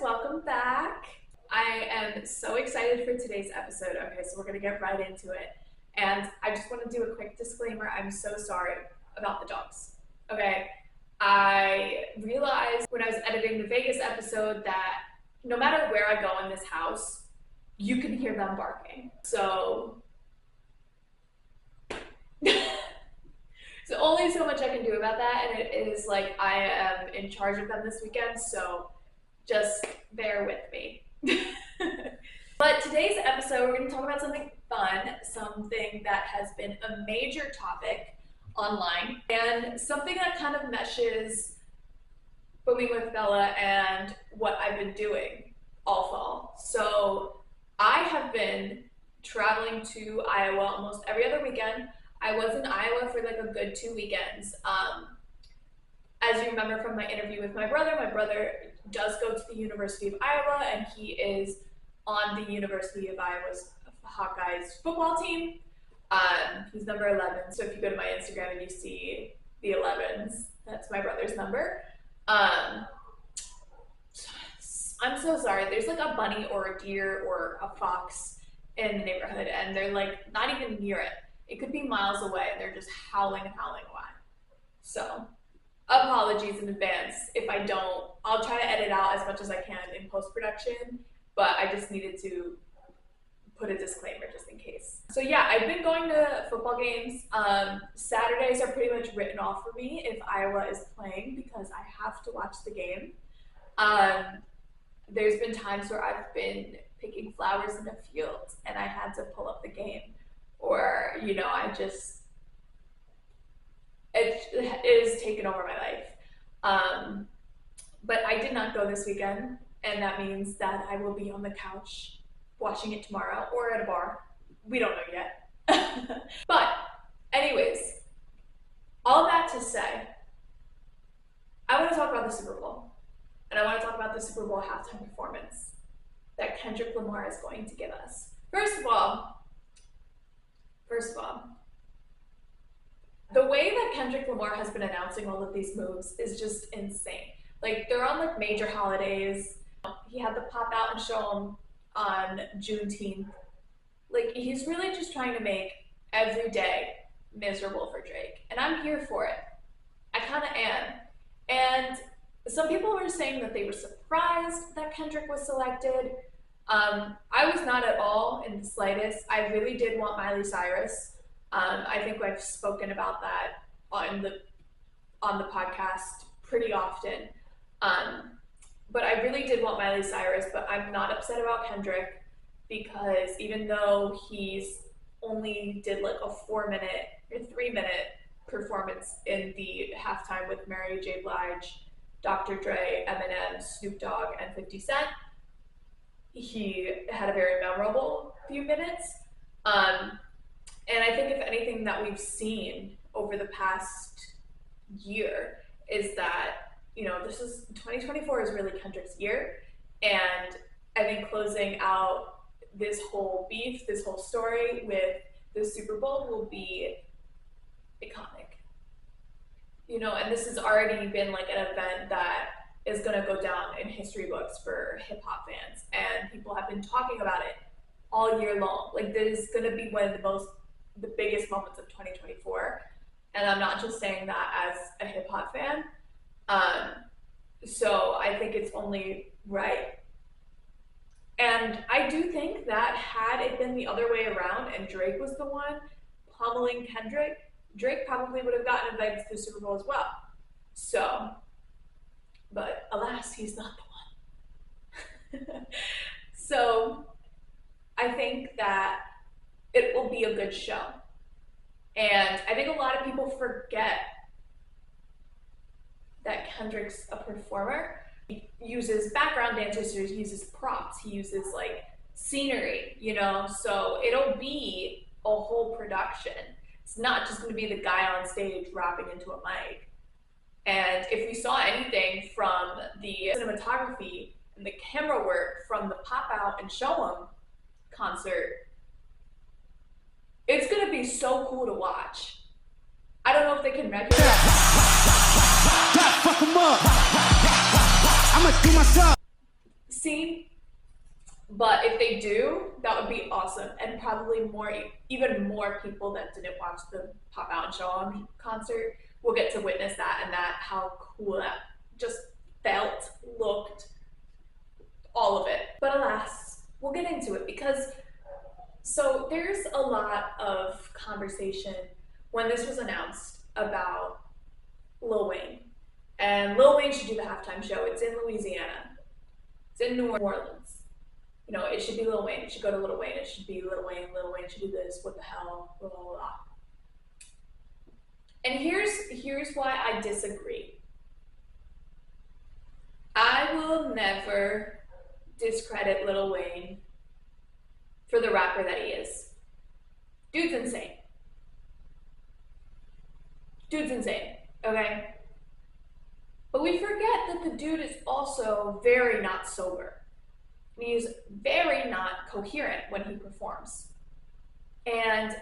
welcome back. I am so excited for today's episode. Okay, so we're gonna get right into it. And I just want to do a quick disclaimer. I'm so sorry about the dogs. Okay, I realized when I was editing the Vegas episode that no matter where I go in this house, you can hear them barking. So only so much I can do about that, and it is like I am in charge of them this weekend, so just bear with me. But today's episode, we're going to talk about something fun, something that has been a major topic online, and something that kind of meshes Boomin with Bella and what I've been doing all fall. So I have been traveling to Iowa almost every other weekend. I was in Iowa for like a good 2 weekends. As you remember from my interview with my brother does go to the University of Iowa, and he is on the University of Iowa's Hawkeyes football team. He's number 11. So if you go to my Instagram and you see the 11s, that's my brother's number. I'm so sorry. There's like a bunny or a deer or a fox in the neighborhood, and they're like not even near it. It could be miles away, and they're just howling away. So apologies in advance if I don't. I'll try to edit out as much as I can in post-production, but I just needed to put a disclaimer just in case. So yeah, I've been going to football games. Saturdays are pretty much written off for me if Iowa is playing because I have to watch the game. There's been times where I've been picking flowers in a field and I had to pull up the game, or it is taken over my life. But I did not go this weekend, and that means that I will be on the couch watching it tomorrow or at a bar. We don't know yet. But anyways, all that to say, I want to talk about the Super Bowl, and I want to talk about the Super Bowl halftime performance that Kendrick Lamar is going to give us. First of all, the way that Kendrick Lamar has been announcing all of these moves is just insane. Like, they're on like major holidays. He had the pop out and show 'em on Juneteenth. Like, he's really just trying to make every day miserable for Drake. And I'm here for it. I kind of am. And some people were saying that they were surprised that Kendrick was selected. I was not at all in the slightest. I really did want Miley Cyrus. I think I've spoken about that on the podcast pretty often. But I really did want Miley Cyrus, but I'm not upset about Kendrick because even though he's only did like a 4-minute or 3-minute performance in the halftime with Mary J. Blige, Dr. Dre, Eminem, Snoop Dogg, and 50 Cent, he had a very memorable few minutes. And I think if anything that we've seen over the past year is that, 2024 is really Kendrick's year. And I think closing out this whole beef, this whole story with the Super Bowl will be iconic. And this has already been like an event that is going to go down in history books for hip hop fans. And people have been talking about it all year long. Like, this is going to be one of the biggest moments of 2024. And I'm not just saying that as a hip hop fan. So I think it's only right. And I do think that had it been the other way around and Drake was the one pummeling Kendrick, Drake probably would have gotten invited to the Super Bowl as well. So, but alas, he's not the one. So I think that it will be a good show. And I think a lot of people forget that Kendrick's a performer. He uses background dancers, he uses props, he uses like scenery, so it'll be a whole production. It's not just going to be the guy on stage rapping into a mic. And if we saw anything from the cinematography and the camera work from the Pop Out and Show 'Em concert, it's going to be so cool to watch. I don't know if they can measure it. Fuck 'em up. I'ma do myself. scene. But if they do, that would be awesome, and probably even more people that didn't watch the Pop Out and Show On concert will get to witness that, and that how cool that just felt, looked, all of it. But alas, we'll get into it because so there's a lot of conversation when this was announced about Lil Wayne. And Lil Wayne should do the halftime show. It's in Louisiana. It's in New Orleans. You know, it should be Lil Wayne. It should go to Lil Wayne. It should be Lil Wayne. Lil Wayne should do this. What the hell? Blah, blah, blah. And here's why I disagree. I will never discredit Lil Wayne for the rapper that he is. Dude's insane. Dude's insane, okay? But we forget that the dude is also very not sober. He's very not coherent when he performs. And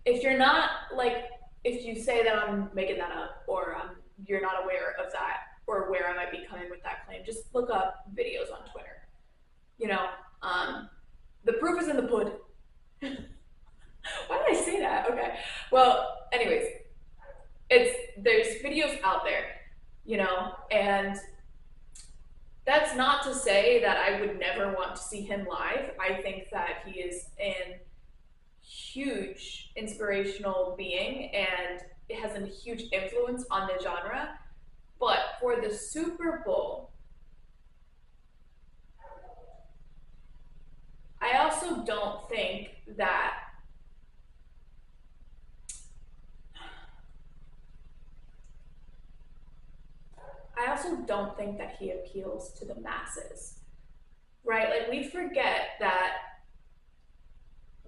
if you're not, like, if you say that I'm making that up, or you're not aware of that, or where I might be coming with that claim, just look up videos on Twitter. You know, the proof is in the pudding. Why did I say that? Okay. Well, anyways, there's videos out there, you know, and that's not to say that I would never want to see him live. I think that he is an huge inspirational being and it has a huge influence on the genre. But for the Super Bowl, I also don't think that he appeals to the masses, right? Like, we forget that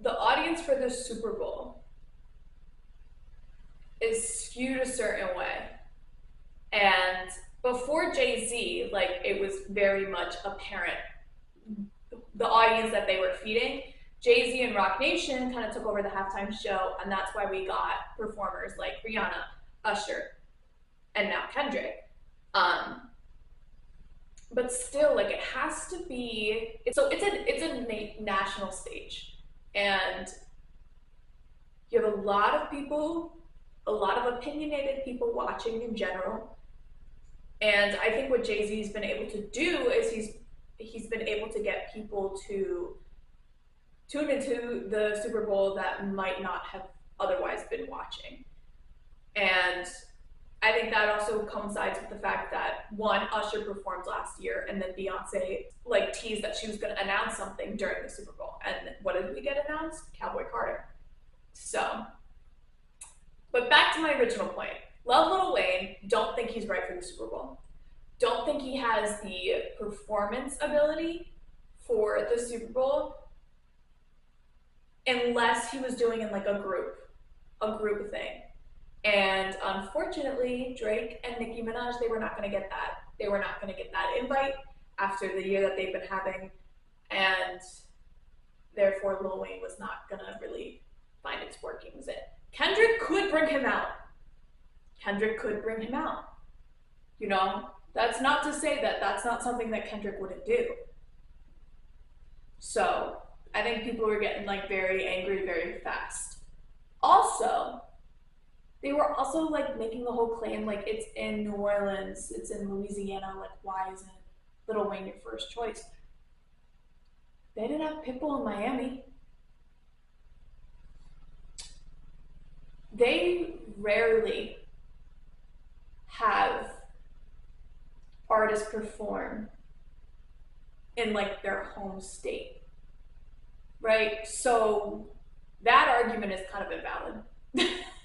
the audience for the Super Bowl is skewed a certain way. And before Jay-Z, like, it was very much apparent the audience that they were feeding. Jay-Z and Rock Nation kind of took over the halftime show, and that's why we got performers like Rihanna, Usher, and now Kendrick. But still, like, it has to be, it's a national stage, and you have a lot of people, a lot of opinionated people watching in general. And I think what Jay-Z's been able to do is he's been able to get people to tune into the Super Bowl that might not have otherwise been watching. And I think that also coincides with the fact that, one, Usher performed last year, and then Beyonce like teased that she was going to announce something during the Super Bowl. And what did we get announced? Cowboy Carter. So, but back to my original point. Love Lil Wayne, don't think he's right for the Super Bowl. Don't think he has the performance ability for the Super Bowl unless he was doing in like a group thing. And unfortunately, Drake and Nicki Minaj, they were not going to get that. They were not going to get that invite after the year that they've been having. And therefore, Lil Wayne was not going to really find its workings in. Kendrick could bring him out. You know, that's not to say that that's not something that Kendrick wouldn't do. So I think people were getting like very angry very fast. Also, they were also like making the whole claim like it's in New Orleans, it's in Louisiana, like why isn't Lil Wayne your first choice? They didn't have Pitbull in Miami. They rarely have artists perform in like their home state, right? So that argument is kind of invalid.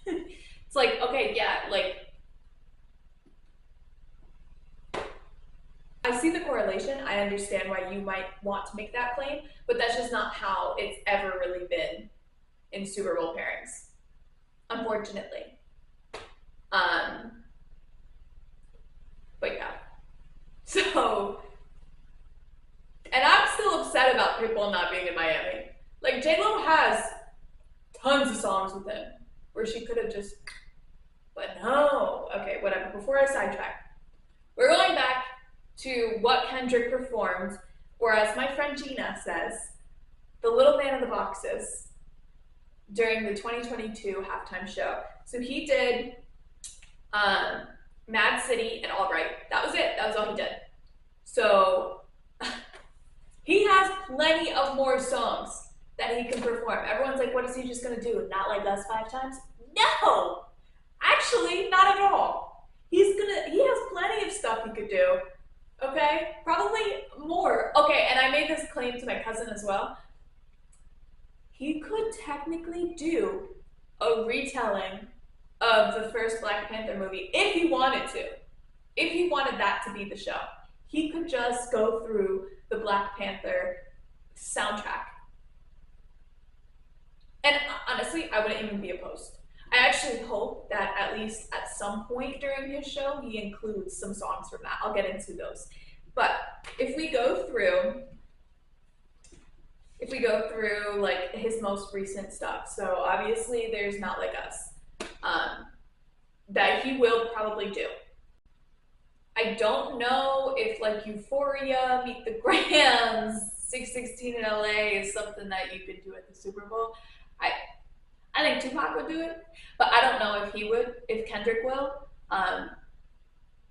It's like, okay, yeah, like, I see the correlation. I understand why you might want to make that claim, but that's just not how it's ever really been in Super Bowl pairings, unfortunately. But yeah. So, and I'm still upset about Pitbull not being in Miami. Like, J-Lo has tons of songs with him where she could have just, but no. Okay, whatever. Before I sidetrack, we're going back to what Kendrick performed or as my friend Gina says, the little man in the boxes during the 2022 halftime show. So he did Mad City and All Right. That was it. That was all he did. So he has plenty of more songs that he can perform. Everyone's like, what is he just gonna do? Not Like Us 5 times? No! Actually, not at all. He has plenty of stuff he could do. Okay? Probably more. Okay, and I made this claim to my cousin as well. He could technically do a retelling of the first Black Panther movie if he wanted to. If he wanted that to be the show. He could just go through the Black Panther soundtrack. And honestly, I wouldn't even be opposed. I actually hope that at least at some point during his show, he includes some songs from that. I'll get into those. But if we go through like his most recent stuff, so obviously there's Not Like Us, that he will probably do. I don't know if like Euphoria, Meet the Grams, 616 in LA is something that you could do at the Super Bowl. I think Tupac would do it, but I don't know if he would, if Kendrick will.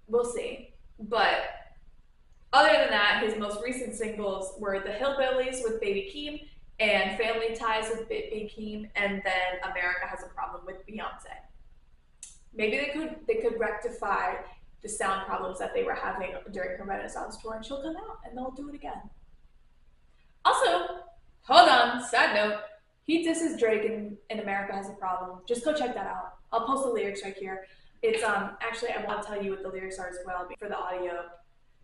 We'll see. But other than that, his most recent singles were The Hillbillies with Baby Keem and Family Ties with Baby Keem, and then America Has a Problem with Beyonce. Maybe they could rectify the sound problems that they were having during her Renaissance tour, and she'll come out and they'll do it again. Also, hold on, side note, he disses Drake in America Has a Problem. Just go check that out. I'll post the lyrics right here. It's actually, I want to tell you what the lyrics are as well for the audio.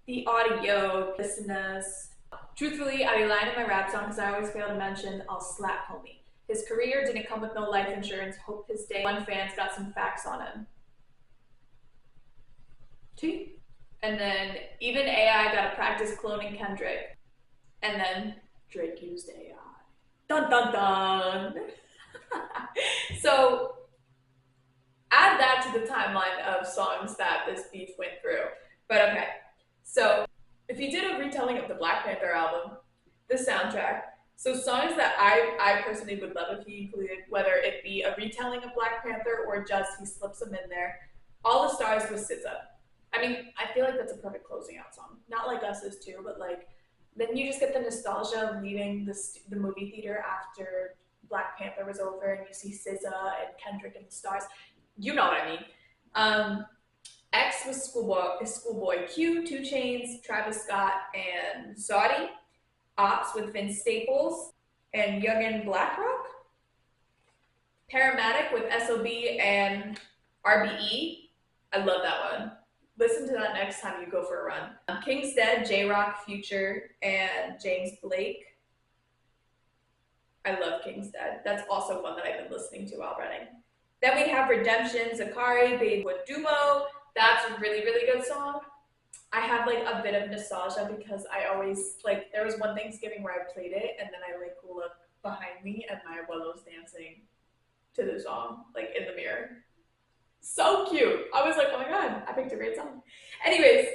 The audio listeners. Truthfully, I be lying in my rap song because I always fail to mention I'll slap homie. His career didn't come with no life insurance. Hope his day one fans got some facts on him. T. And then even AI got to practice cloning Kendrick. And then Drake used AI. Dun dun dun. So add that to the timeline of songs that this beef went through. But okay, so if you did a retelling of the Black Panther album, the soundtrack, so songs that I personally would love if he included, whether it be a retelling of Black Panther or just he slips them in there, All the Stars with SZA. I mean, I feel like that's a perfect closing out song. Not Like Us is too, but like, then you just get the nostalgia of leaving the movie theater after Black Panther was over and you see SZA and Kendrick and the stars. You know what I mean. X was Schoolboy Q, 2 Chainz, Travis Scott, and Saudi. Ops with Vince Staples and Youngin Blackrock. Paramedic with SOB and RBE. I love that one. Listen to that next time you go for a run. King's Dead, J-Rock, Future, and James Blake. I love King's Dead. That's also one that I've been listening to while running. Then we have Redemption, Zakari, Babe with Dumo. That's a really, really good song. I have like a bit of nostalgia because I always, like, there was one Thanksgiving where I played it and then I like look behind me and my Willow's dancing to the song, like in the mirror. So cute. I was like, oh my god, I picked a great song. Anyways,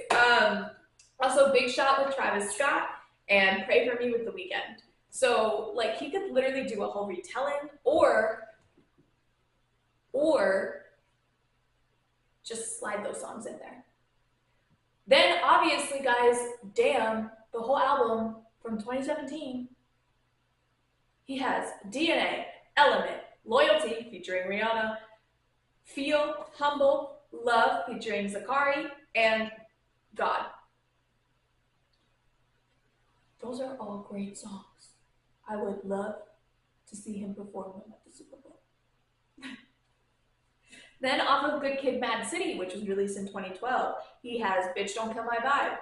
also Big Shot with Travis Scott and Pray For Me with The Weeknd. So like he could literally do a whole retelling or just slide those songs in there. Then obviously guys, damn, the whole album from 2017, he has DNA, Element, Loyalty featuring Rihanna, Feel, Humble, Love featuring Zakari, and God. Those are all great songs. I would love to see him perform them at the Super Bowl. Then off of Good Kid, Mad City, which was released in 2012, he has Bitch Don't Kill My Vibe.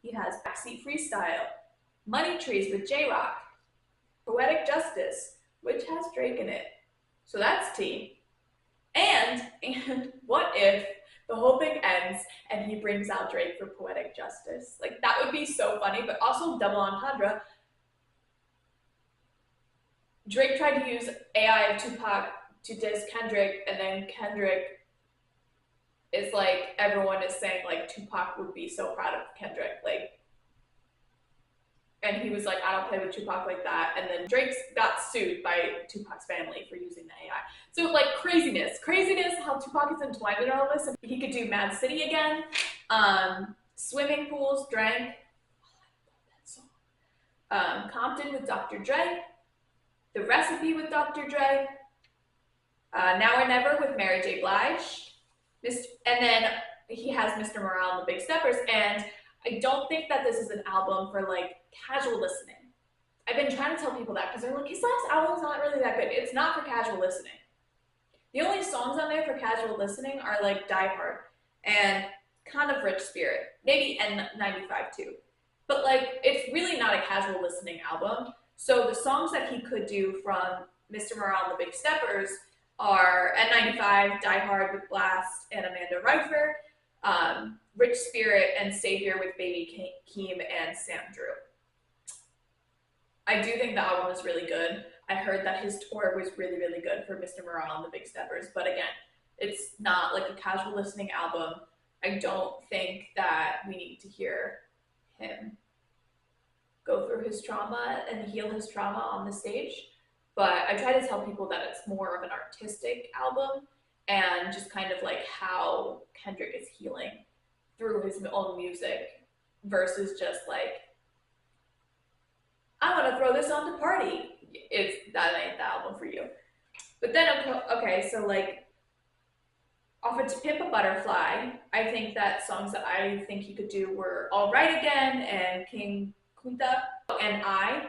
He has Backseat Freestyle, Money Trees with J-Rock, Poetic Justice, which has Drake in it. So that's T. And what if the whole thing ends and he brings out Drake for Poetic Justice? Like, that would be so funny, but also double entendre. Drake tried to use AI of Tupac to diss Kendrick, and then Kendrick is like, everyone is saying like Tupac would be so proud of Kendrick. Like, And he was like, I don't play with Tupac like that. And then Drake got sued by Tupac's family for using the AI. So like craziness how Tupac is entwined in all this. And he could do Mad City again, Swimming Pools, Drank, Compton with Dr. Dre, The Recipe with Dr. Dre, Now or Never with Mary J. Blige, and then he has Mr. Morale and the Big Steppers. And I don't think that this is an album for like casual listening. I've been trying to tell people that because they're like, his last album's not really that good. It's not for casual listening. The only songs on there for casual listening are like Die Hard and kind of Rich Spirit, maybe N95 too. But like, it's really not a casual listening album. So the songs that he could do from Mr. Morale and the Big Steppers are N95, Die Hard with Blast and Amanda Reifer, Rich Spirit and Savior with Baby Keem and Sam Drew. I do think the album is really good. I heard that his tour was really, really good for Mr. Morale and the Big Steppers, but again, it's not like a casual listening album. I don't think that we need to hear him go through his trauma and heal his trauma on the stage, but I try to tell people that it's more of an artistic album and just kind of like how Kendrick is healing through his own music versus just like, I want to throw this on to party. That ain't the album for you. But then, okay, so like, off of To Pimp a Butterfly, I think that songs that I think he could do were All Right Again and King Kunta and I.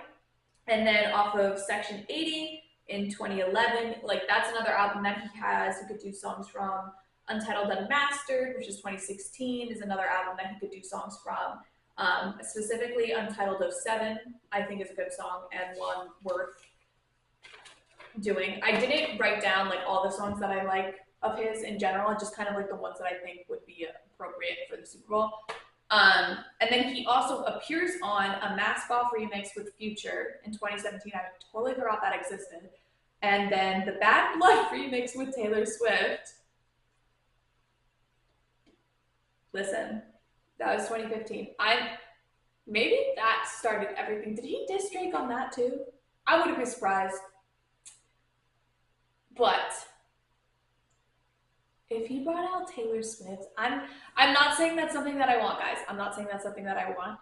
And then off of Section 80 in 2011, like that's another album that he has. He could do songs from. Untitled Unmastered, which is 2016, is another album that he could do songs from. Specifically, Untitled 07, I think is a good song and one worth doing. I didn't write down like all the songs that I like of his in general, just kind of like the ones that I think would be appropriate for the Super Bowl. And then he also appears on a Mask Off remix with Future in 2017. I totally forgot that existed. And then the Bad Blood remix with Taylor Swift. Listen, that was 2015. Maybe that started everything. Did he diss Drake on that too? I wouldn't be surprised. But if he brought out Taylor Swift, I'm not saying that's something that I want, guys. I'm not saying that's something that I want.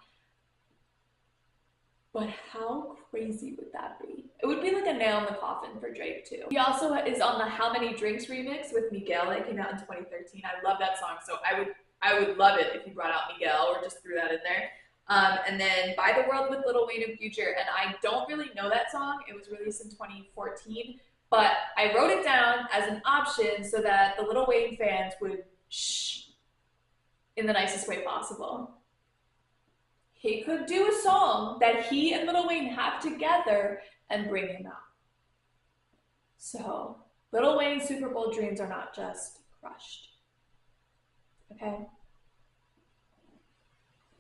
But how crazy would that be? It would be like a nail in the coffin for Drake too. He also is on the How Many Drinks remix with Miguel that came out in 2013. I love that song, so I would love it if he brought out Miguel or just threw that in there. And then By the World with Lil Wayne and Future, and I don't really know that song. It was released in 2014, but I wrote it down as an option so that the Lil Wayne fans would shh in the nicest way possible. He could do a song that he and Lil Wayne have together and bring him out. So Lil Wayne's Super Bowl dreams are not just crushed. Okay.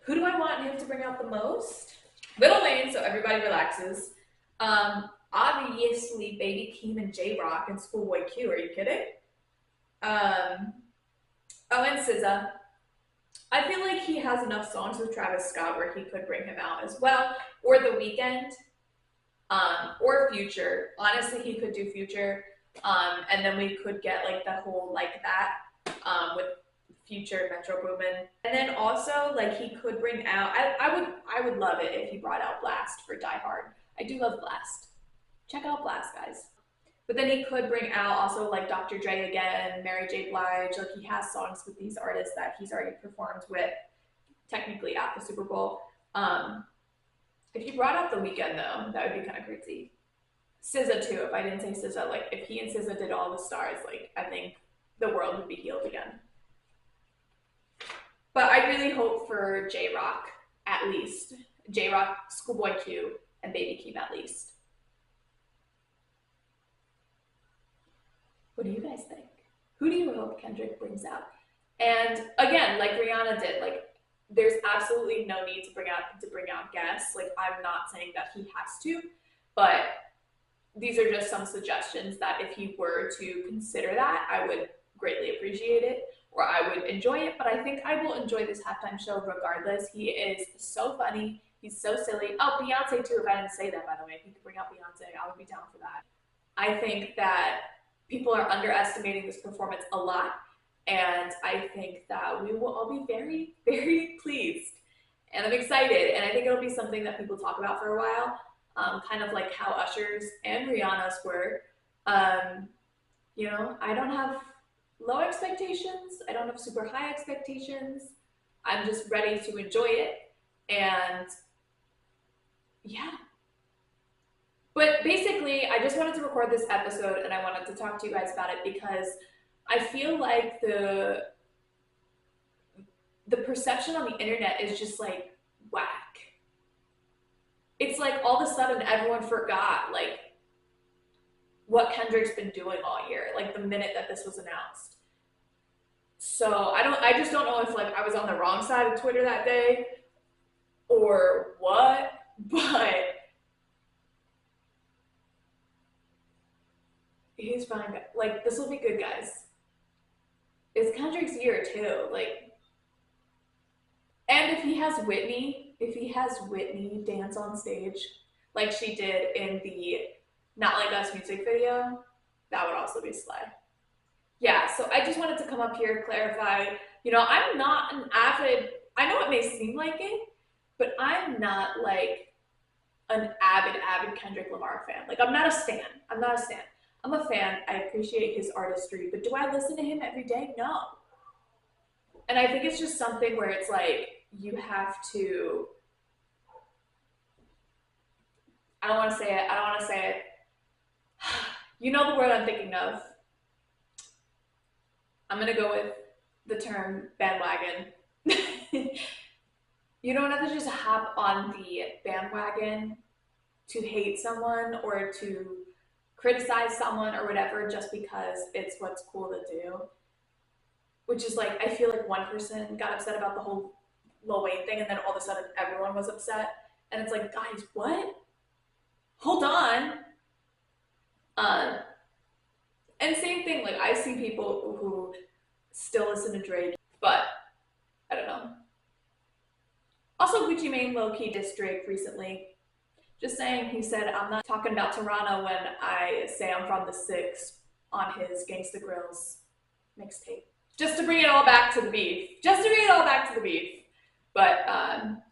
Who do I want him to bring out the most? Lil Wayne, so everybody relaxes. Obviously, Baby Keem and J-Rock and Schoolboy Q. Are you kidding? And SZA. I feel like he has enough songs with Travis Scott where he could bring him out as well, or The Weeknd, or Future. Honestly, he could do Future, and then we could get like the whole like that with Future, Metro Boomin, and then also like he could bring out. I would love it if he brought out Blast for Die Hard. I do love Blast. Check out Blast, guys. But then he could bring out also like Dr. Dre again, Mary J. Blige. Like he has songs with these artists that he's already performed with, technically at the Super Bowl. If he brought out The Weeknd though, that would be kind of crazy. SZA too. If I didn't say SZA, like if he and SZA did All the Stars, like I think the world would be healed again. But I really hope for J-Rock at least. J-Rock, Schoolboy Q, and Baby Keem at least. What do you guys think? Who do you hope Kendrick brings out? And again, like Rihanna did, like there's absolutely no need to bring out guests. Like I'm not saying that he has to, but these are just some suggestions that if he were to consider that, I would greatly appreciate it, or I would enjoy it. But I think I will enjoy this halftime show regardless. He is so funny. He's so silly. Oh, Beyonce too, if I didn't say that, by the way. If you could bring out Beyonce, I would be down for that. I think that people are underestimating this performance a lot, and I think that we will all be very, very pleased. And I'm excited, and I think it'll be something that people talk about for a while, kind of like how Usher's and Rihanna's were. You know, I don't have low expectations. I don't have super high expectations. I'm just ready to enjoy it. And yeah. But basically, I just wanted to record this episode and I wanted to talk to you guys about it because I feel like the perception on the internet is just like whack. It's like all of a sudden everyone forgot like what Kendrick's been doing all year, like the minute that this was announced. So I just don't know if like I was on the wrong side of Twitter that day or what, but he's fine. Like, this will be good, guys. It's Kendrick's year too, like, and if he has Whitney dance on stage like she did in the Not Like Us music video, that would also be slay. Yeah, so I just wanted to come up here, clarify, you know, I'm not an avid, I know it may seem like it, but I'm not like an avid Kendrick Lamar fan. Like, I'm not a stan. I'm a fan. I appreciate his artistry, but do I listen to him every day? No. And I think it's just something where it's like, you have to, I don't want to say it. You know the word I'm thinking of. I'm going to go with the term bandwagon. You don't have to just hop on the bandwagon to hate someone or to criticize someone or whatever just because it's what's cool to do. Which is like, I feel like one person got upset about the whole Lil Wayne thing and then all of a sudden everyone was upset. And it's like, guys, what? Hold on. And same thing, like I see people who still listen to Drake, but I don't know. Also, Gucci Mane low-key dissed Drake recently. Just saying, he said, I'm not talking about Toronto when I say I'm from the 6 on his Gangsta Grills mixtape. Just to bring it all back to the beef. But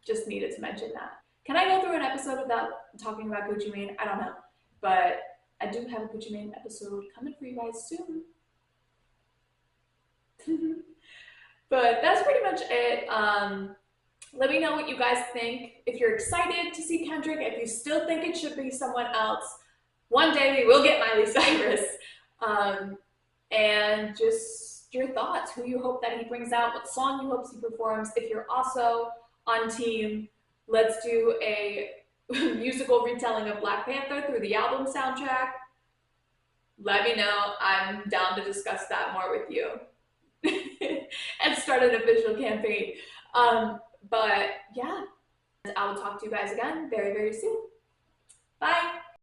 just needed to mention that. Can I go through an episode without talking about Gucci Mane? I don't know. But I do have a Gucci Mane episode coming for you guys soon. But that's pretty much it. Let me know what you guys think. If you're excited to see Kendrick, if you still think it should be someone else, one day we will get Miley Cyrus. And just your thoughts, who you hope that he brings out, what song you hope he performs. If you're also on team, let's do a musical retelling of Black Panther through the album soundtrack. Let me know. I'm down to discuss that more with you and start an official campaign. But yeah, I will talk to you guys again very, very soon. Bye.